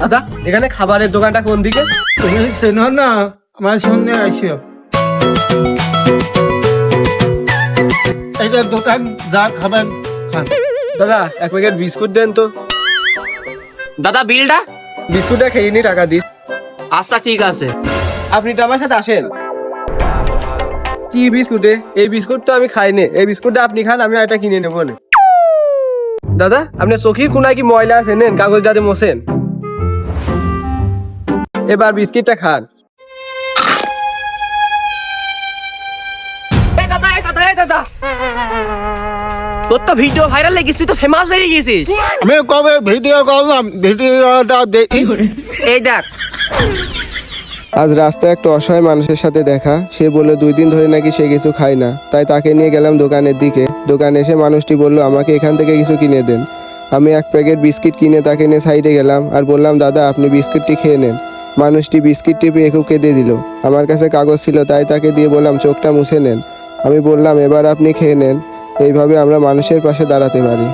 দাদা এখানে খাবারের দোকানটা কোন দিকে? তুমি চেনো না, আমার সঙ্গে আইসো। এইটা দোকান, যা খাবেন খান। দাদা এক প্যাকেট বিস্কুট দেন তো। দাদা বিলটা? বিস্কুটটা খেয়ে নি, টাকা দিস। আচ্ছা ঠিক আছে। আপনি তো আমার সাথে আসেন। কি বিস্কুটে? এই বিস্কুট তো আমি খাইনি, এই বিস্কুটটা আপনি খান, আমি এটা কিনে নেবো না। দাদা আপনার চোখের কোনায় কি ময়লা আছে? নেন কাগজ যাতে মোছেন। এবার বিস্কিটটা খান। এই দাদা এই দাদা এই দাদা, তোর তো ভিডিও ভাইরাল লেগেছিস, তুই তো ফেমাস হয়ে গেছিস। আমি কবে ভিডিও করলাম? ভিডিওটা দেখি। এই দেখ, আজ রাস্তায় একটা অসহায় মানুষের সাথে দেখা। সে বলল 2 দিন ধরে নাকি সে কিছু খায় না, তাই তাকে নিয়ে গেলাম দোকানের দিকে। দোকানে এসে মানুষটি বলল আমাকে এখান থেকে কিছু কিনে দেন। আমি 1 প্যাকেট বিস্কিট কিনে তাকে নিয়ে সাইডে গেলাম আর বললাম দাদা আপনি বিস্কিটটি খেয়ে নেন। মানুষটি বিস্কিটটি পেয়ে খুব কেঁদে দিল। আমার কাছে কাগজ ছিল তাই তাকে দিয়ে বললাম চোখটা মুছে নেন। আমি বললাম এবার আপনি খেয়ে নেন। এইভাবে আমরা মানুষের পাশে দাঁড়াতে পারি।